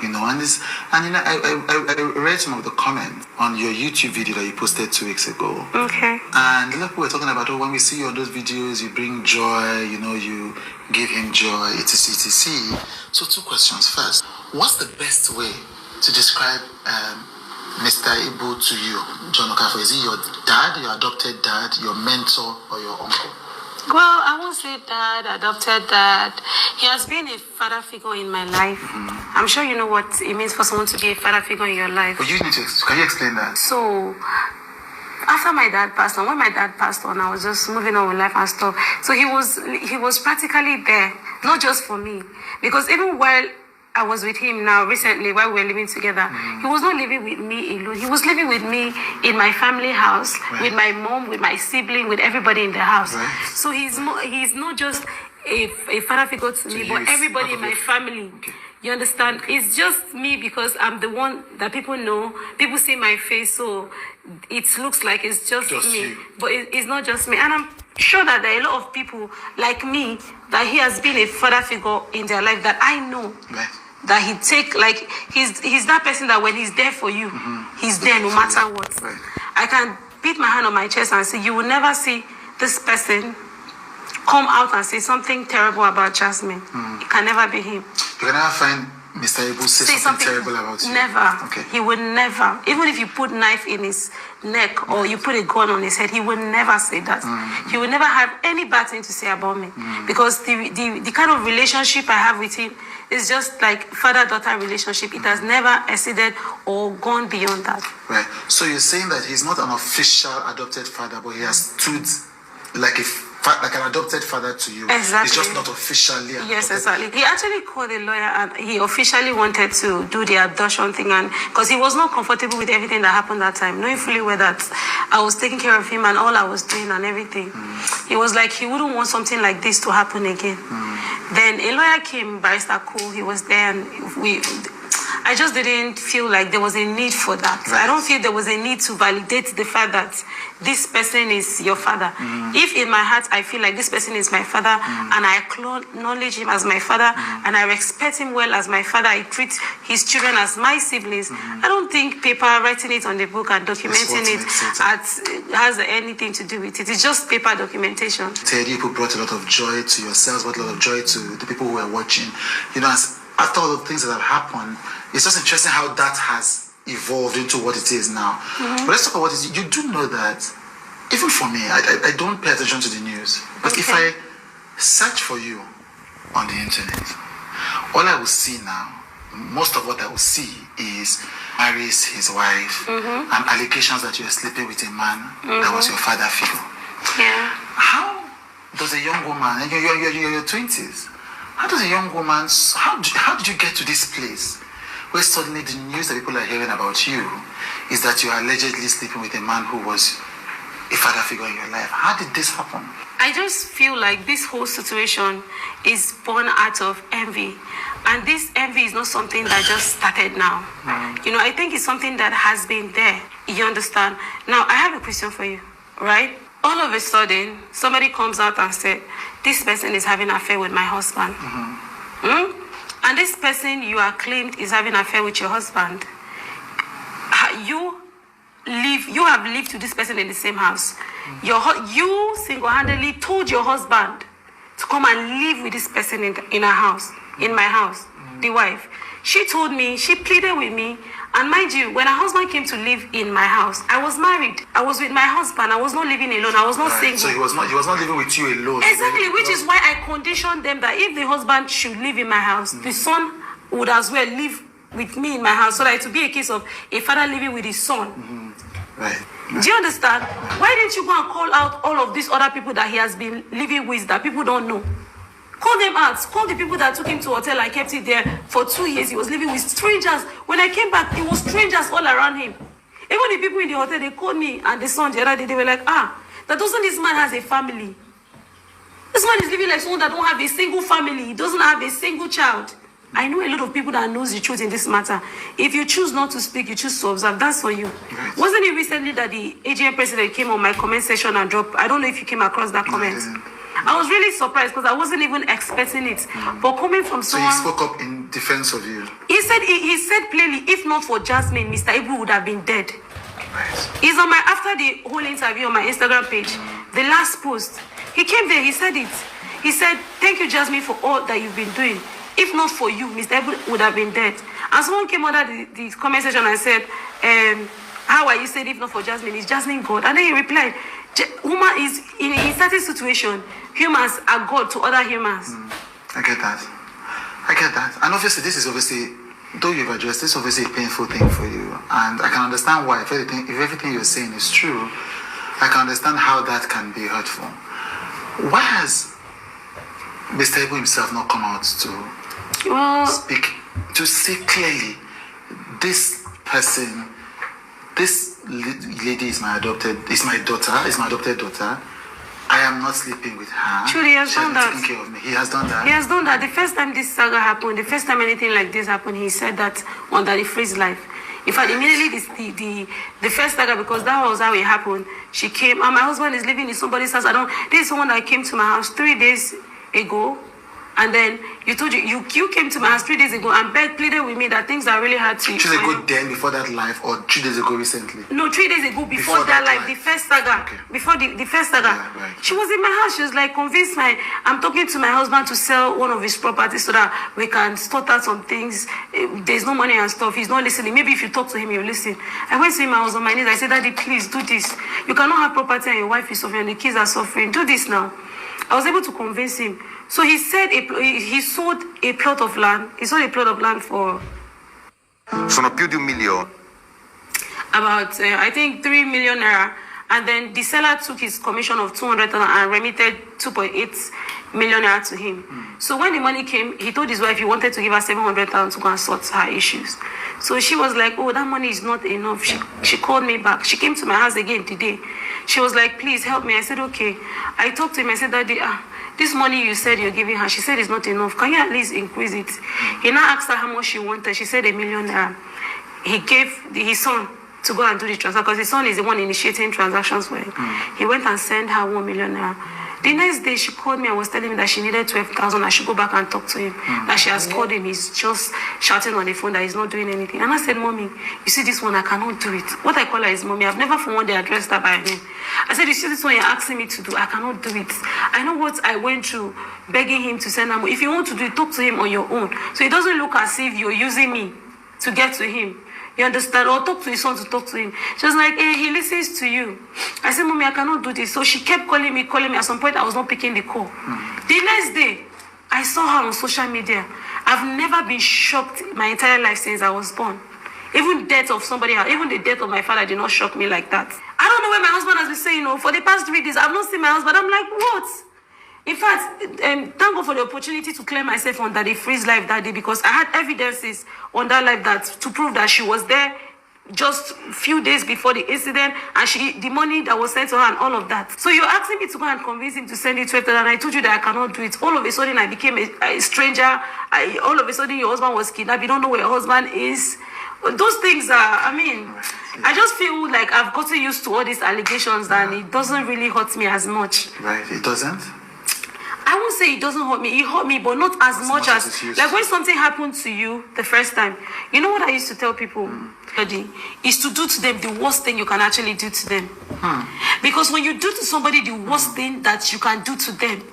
You know, and you know, I read some of the comments on your YouTube video that you posted 2 weeks ago. Okay. And a lot of people were talking about, oh, when we see you on those videos, you bring joy, you know, you give him joy, etc., etc. So 2 questions. First, what's the best way to describe Mr. Ibu to you, John Okafor? Is he your dad, your adopted dad, your mentor, or your uncle? Well, I won't say dad, adopted dad. He has been a father figure in my life. I'm sure you know what it means for someone to be a father figure in your life. But you need to, can you explain that? So, after my dad passed on, when my dad passed on, I was just moving on with life and stuff. So he was practically there, not just for me. Because even while I was with him now recently while we were living together, he was not living with me alone. He was living with me in my family house, with my mom, with my sibling, with everybody in the house. So he's not just a father figure to me, but everybody in my family. Okay. You understand? It's just me because I'm the one that people know. People see my face, so it looks like it's just me. You. But it's not just me. And I'm sure that there are a lot of people like me that he has been a father figure in their life that I know. That he take, like, he's that person that when he's there for you, he's there no matter what. I can beat my hand on my chest and say, you will never see this person come out and say something terrible about Jasmine. It can never be him. You can never find Mr. Ibu say something terrible about you? Never. Okay. He would never. Even if you put knife in his neck or you put a gun on his head, he would never say that. He would never have any bad thing to say about me. Because the kind of relationship I have with him is just like father-daughter relationship. It has never exceeded or gone beyond that. Right. So you're saying that he's not an official adopted father, but he has stood like an adopted father to you. Exactly. He's just not officially adopted. Yes, exactly. He actually called a lawyer and he officially wanted to do the adoption thing, and because he was not comfortable with everything that happened that time, knowing fully well that I was taking care of him and all I was doing and everything. He was like, he wouldn't want something like this to happen again. Then a lawyer came, Barrister Cole, he was there, and I just didn't feel like there was a need for that. Right. I don't feel there was a need to validate the fact that this person is your father. If in my heart I feel like this person is my father and I acknowledge him as my father and I respect him well as my father, I treat his children as my siblings, I don't think paper writing it on the book and documenting it has anything to do with it. It's just paper documentation. Teddy, who brought a lot of joy to yourselves, brought a lot of joy to the people who were watching. You know, after all the things that have happened, it's just interesting how that has evolved into what it is now. But let's talk about what it is. You do know that, even for me, I don't pay attention to the news. But if I search for you on the internet, all I will see now, most of what I will see is marries his wife and allegations that you're sleeping with a man that was your father figure. Yeah. How does a young woman, and you're in your 20s, how does a young woman, how did you get to this place where suddenly the news that people are hearing about you is that you are allegedly sleeping with a man who was a father figure in your life? How did this happen? I just feel like this whole situation is born out of envy. And this envy is not something that just started now. You know, I think it's something that has been there. You understand? Now, I have a question for you, right? All of a sudden, somebody comes out and said, this person is having an affair with my husband. And this person you are claimed is having an affair with your husband. You have lived with this person in the same house. You single-handedly told your husband to come and live with this person in our house, in my house, the wife. She told me, she pleaded with me. And mind you, when her husband came to live in my house, I was married. I was with my husband. I was not living alone. I was not single. So he was not living with you alone. Exactly, which is why I conditioned them that if the husband should live in my house, the son would as well live with me in my house, so that it would be a case of a father living with his son. Right. Do you understand? Why didn't you go and call out all of these other people that he has been living with that people don't know? Call them out. Call the people that took him to a hotel and kept it there for 2 years. He was living with strangers. When I came back, it was strangers all around him. Even the people in the hotel, they called me and the son the other day. They were like, that doesn't this man has a family. This man is living like someone that don't have a single family. He doesn't have a single child. I know a lot of people that knows the truth in this matter. If you choose not to speak, you choose to observe. That's for you. Right. Wasn't it recently that the AGM president came on my comment section and dropped? I don't know if you came across that comment. I was really surprised because I wasn't even expecting it. But coming from So someone... he spoke up in defense of you? He said plainly, if not for Jasmine, Mr. Ibu would have been dead. Right. He's on my... After the whole interview on my Instagram page, the last post, he came there, he said it. He said, thank you, Jasmine, for all that you've been doing. If not for you, Mr. Ibu would have been dead. And someone came under the comment section and said, how are you saying if not for Jasmine? Is Jasmine God? And then he replied, woman is in a certain situation, humans are God to other humans. I get that. I get that. And obviously, this is obviously, though you've addressed, this is obviously a painful thing for you. And I can understand why. If everything you're saying is true, I can understand how that can be hurtful. Why has Mr. Ibu himself not come out to speak, to see clearly, this person, this lady is my adopted daughter. I am not sleeping with her. Sure, he has done that. Taking care of me. He has done that. He has done that. The first time this saga happened, the first time anything like this happened, he said that under the freeze life. In fact, immediately the first saga, because that was how it happened, she came, and my husband is living in somebody's house. This is someone that came to my house 3 days ago. And then you came to my house 3 days ago and pleaded with me that things are really hard to... 3 days ago then, before that life, or 3 days ago recently? No, 3 days ago, before that life, the first saga. Okay. Before the first saga. Yeah, right. She was in my house. She was like, I'm talking to my husband to sell one of his properties so that we can sort out some things. There's no money and stuff. He's not listening. Maybe if you talk to him, he'll listen. I went to him, I was on my knees. I said, Daddy, please do this. You cannot have property and your wife is suffering and the kids are suffering. Do this now. I was able to convince him. So he said he sold a plot of land. He sold a plot of land for... Sono più di $1 million. About, I think, 3 million naira. And then the seller took his commission of 200,000 and remitted 2.8 million naira to him. So when the money came, he told his wife he wanted to give her 700,000 to go and sort her issues. So she was like, oh, that money is not enough. She called me back. She came to my house again today. She was like, please help me. I said, okay. I talked to him. I said, Daddy, this money you said you're giving her, she said it's not enough. Can you at least increase it? He now asked her how much she wanted. She said $1 million naira. He gave his son to go and do the transaction because his son is the one initiating transactions for him. He went and sent her $1 million naira. The next day, she called me and was telling me that she needed 12,000. I should go back and talk to him. That she has called him. He's just shouting on the phone that he's not doing anything. And I said, Mommy, you see this one, I cannot do it. What I call her is Mommy. I've never for one day addressed her by name. I said, you see this one you're asking me to do, I cannot do it. I know what I went through, begging him to send her money. If you want to do it, talk to him on your own. So it doesn't look as if you're using me to get to him. You understand? Or talk to his son to talk to him. She was like, hey, he listens to you. I said, Mommy, I cannot do this. So she kept calling me. At some point, I was not picking the call. The next day, I saw her on social media. I've never been shocked my entire life since I was born. Even death of somebody else, even the death of my father did not shock me like that. I don't know where my husband has been saying, for the past 3 days, I've not seen my husband. I'm like, what? In fact, thank God for the opportunity to clear myself under the freeze life that day because I had evidences on that life that to prove that she was there just a few days before the incident and the money that was sent to her and all of that. So you're asking me to go and convince him to send it to her and I told you that I cannot do it. All of a sudden I became a stranger. All of a sudden your husband was kidnapped. You don't know where your husband is. Those things are, I just feel like I've gotten used to all these allegations and it doesn't really hurt me as much. Right, it doesn't? I won't say it doesn't hurt me. It hurt me, but not as much as like when something happened to you the first time. You know what I used to tell people? Is to do to them the worst thing you can actually do to them. Because when you do to somebody the worst thing that you can do to them,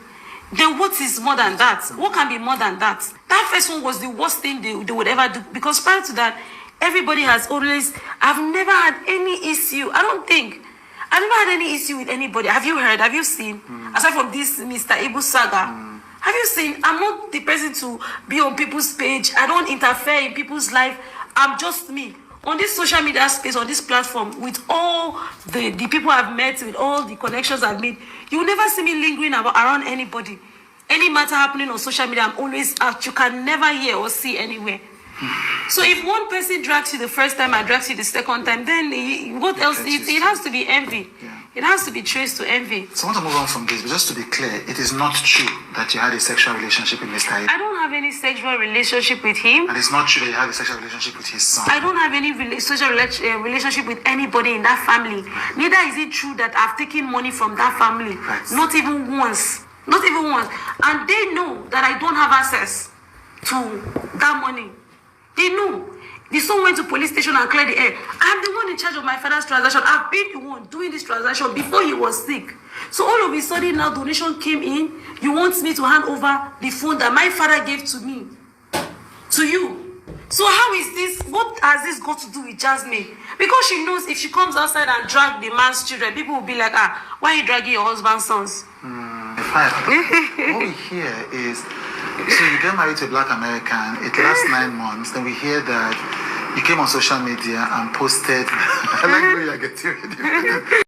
then what is more than that? What can be more than that? That first one was the worst thing they would ever do. Because prior to that, everybody has always... I've never had any issue. I've never had any issue with anybody. Have you heard? Have you seen? Aside from this Mr. Ibu saga. Have you seen? I'm not the person to be on people's page. I don't interfere in people's life. I'm just me. On this social media space, on this platform, with all the people I've met, with all the connections I've made, you will never see me lingering around anybody. Any matter happening on social media, I'm always out. You can never hear or see anywhere. So if one person drags you the first time and drags you the second time, then what else? It has to be envy. Yeah. It has to be traced to envy. So I want to move on from this, but just to be clear, it is not true that you had a sexual relationship with Mr. Ibu. I don't have any sexual relationship with him. And it's not true that you had a sexual relationship with his son. I don't have any sexual relationship with anybody in that family. Neither is it true that I've taken money from that family. Not even once. Not even once. And they know that I don't have access to that money. They know. The son went to police station and cleared the air. I'm the one in charge of my father's transaction. I've been the one doing this transaction before he was sick. So all of a sudden now donation came in. You want me to hand over the phone that my father gave to me to you. So how is this? What has this got to do with Jasmine? Because she knows if she comes outside and drag the man's children, people will be like, why are you dragging your husband's sons? Fine. What we hear is, so you get married to a black American, it lasts 9 months, then we hear that you came on social media and posted, I like the way you're getting ready.